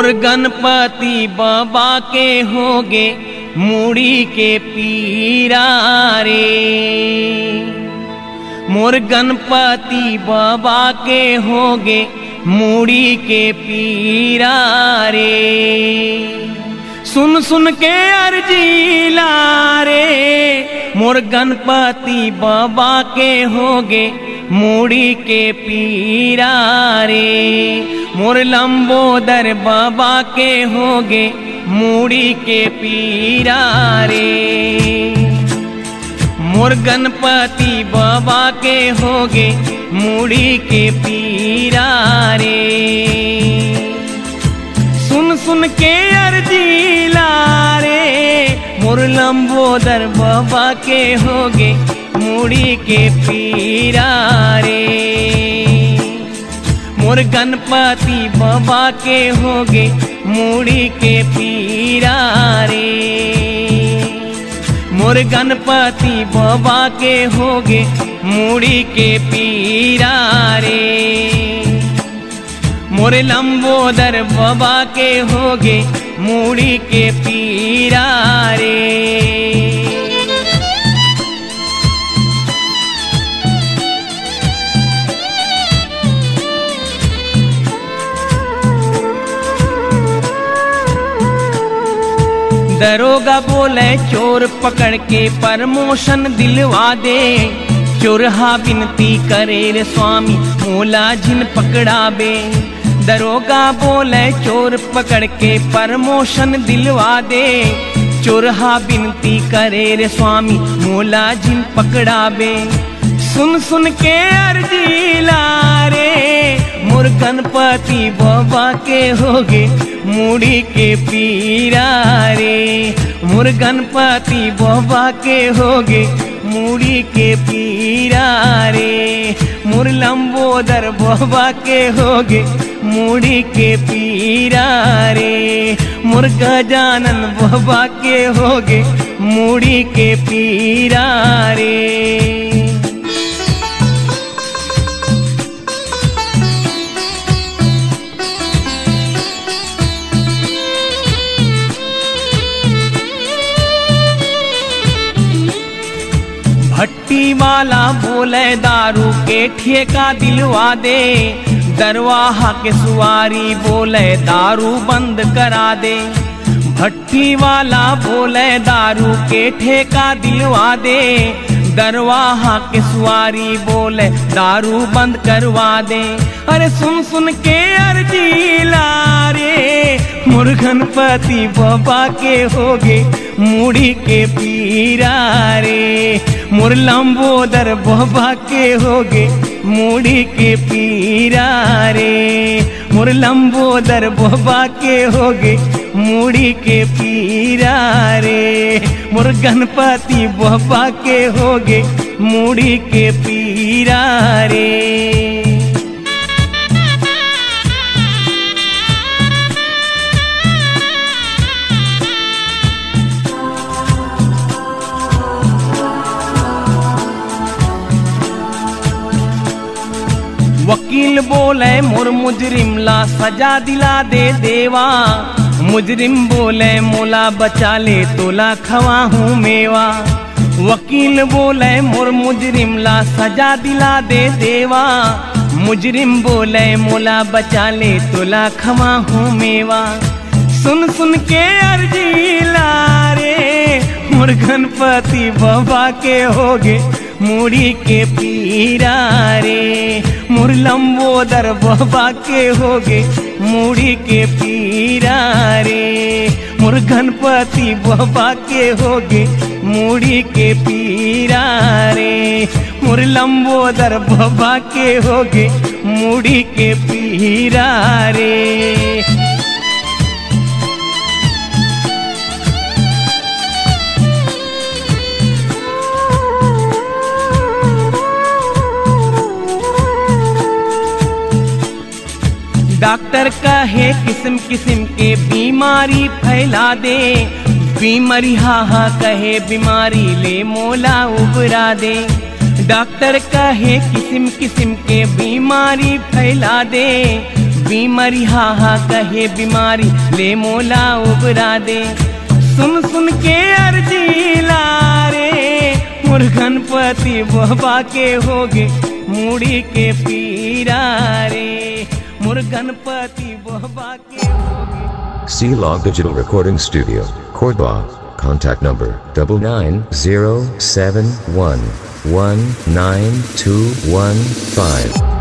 मोर गणपति बाबा के होगे मूड़ी के पीरा रे। मोर गणपति बाबा के होगे मूड़ी के पीरा रे। सुन सुन के अर्जी लारे मोर गणपति बाबा के होगे मूड़ी के पीरा रे। मोर लंबोदर बाबा के होगे मूड़ी के पीरा रे। मोर गणपति बाबा के होगे मूड़ी के पीरा रे। सुन सुन के अर्जी लारे मोर लंबोदर बाबा के होगे मूड़ी के पीरा रे। मोर गणपति बाबा के होगे मूड़ी के पीरा रे। मोर गणपति बाबा के होगे मूड़ी के पीरा रे। मोर लंबोदर बाबा के होगे मूड़ी के पीरा रे। दरोगा बोले चोर पकड़ के प्रमोशन दिलवा दे। चोरहा विनती करे रे स्वामी मोला जिन पकड़ाबे। दरोगा बोले चोर पकड़ के प्रमोशन दिलवा दे। चोरहा विनती करे रे स्वामी मोला जिन पकड़ाबे। सुन सुन के अर्जी लारे मोर गणपति बाबा के होगे मूड़ी के पीरा रे। मोर गणपति बाबा के होगे मूड़ी के पीरा रे। मोर लंबोदर बाबा के होगे मूड़ी के पीरा रे। मोर गजानन बाबा के होगे मूड़ी के पीरा रे। भट्टी वाला बोले दारू के ठेका दिलवा दे। दरवाहा के सुवारी बोले दारू बंद करा दे। भट्टी वाला बोले दारू के ठेका दिलवा दे। दरवाहा के सुवारी बोले दारू बंद करवा दे। अरे सुन सुन के अर्जी लारे मोर गणपति बाबा के होगे मूड़ी के पीरा रे। मोर लंबोदर बाबा के होगे मूड़ी के पीरा रे। मोर लंबोदर बाबा के होगे मूड़ी के पीरा रे। मोर गणपति बाबा के होगे मूड़ी के पीरा रे। वकील बोले मोर मुजरिम ला सजा दिला दे देवा। मुजरिम बोले मोला बचा ले तोला खवा हूँ मेवा। वकील बोले मोर मुजरिम ला सजा दिला दे देवा। मुजरिम बोले मोला बचा ले तोला खवा हूँ मेवा। सुन सुन के अर्जी लारे मोर गणपति बाबा के होगे मूड़ी के पीरा रे। मोर लंबोदर बाबा के होगे मूड़ी के पीरा रे। मोर गणपति बाबा के होगे मूड़ी के पीरा रे। मोर लंबोदर बाबा के होगे मूड़ी के पीरा रे। डॉक्टर कहे किस्म किस्म के बीमारी फैला दे। बीमारी हा हा कहे बीमारी ले मोला उबरा दे। डॉक्टर कहे किस्म किस्म के बीमारी फैला दे। बीमारी हा हा कहे बीमारी ले मोला उबरा दे। सुन सुन के अर्जी लारे मोर गणपति बाबा के होगे मुड़ी के पीरा रे, मोर गणपति बाबा के होगे। C-Log Digital Recording Studio, Cordoba. Contact number 9907119215.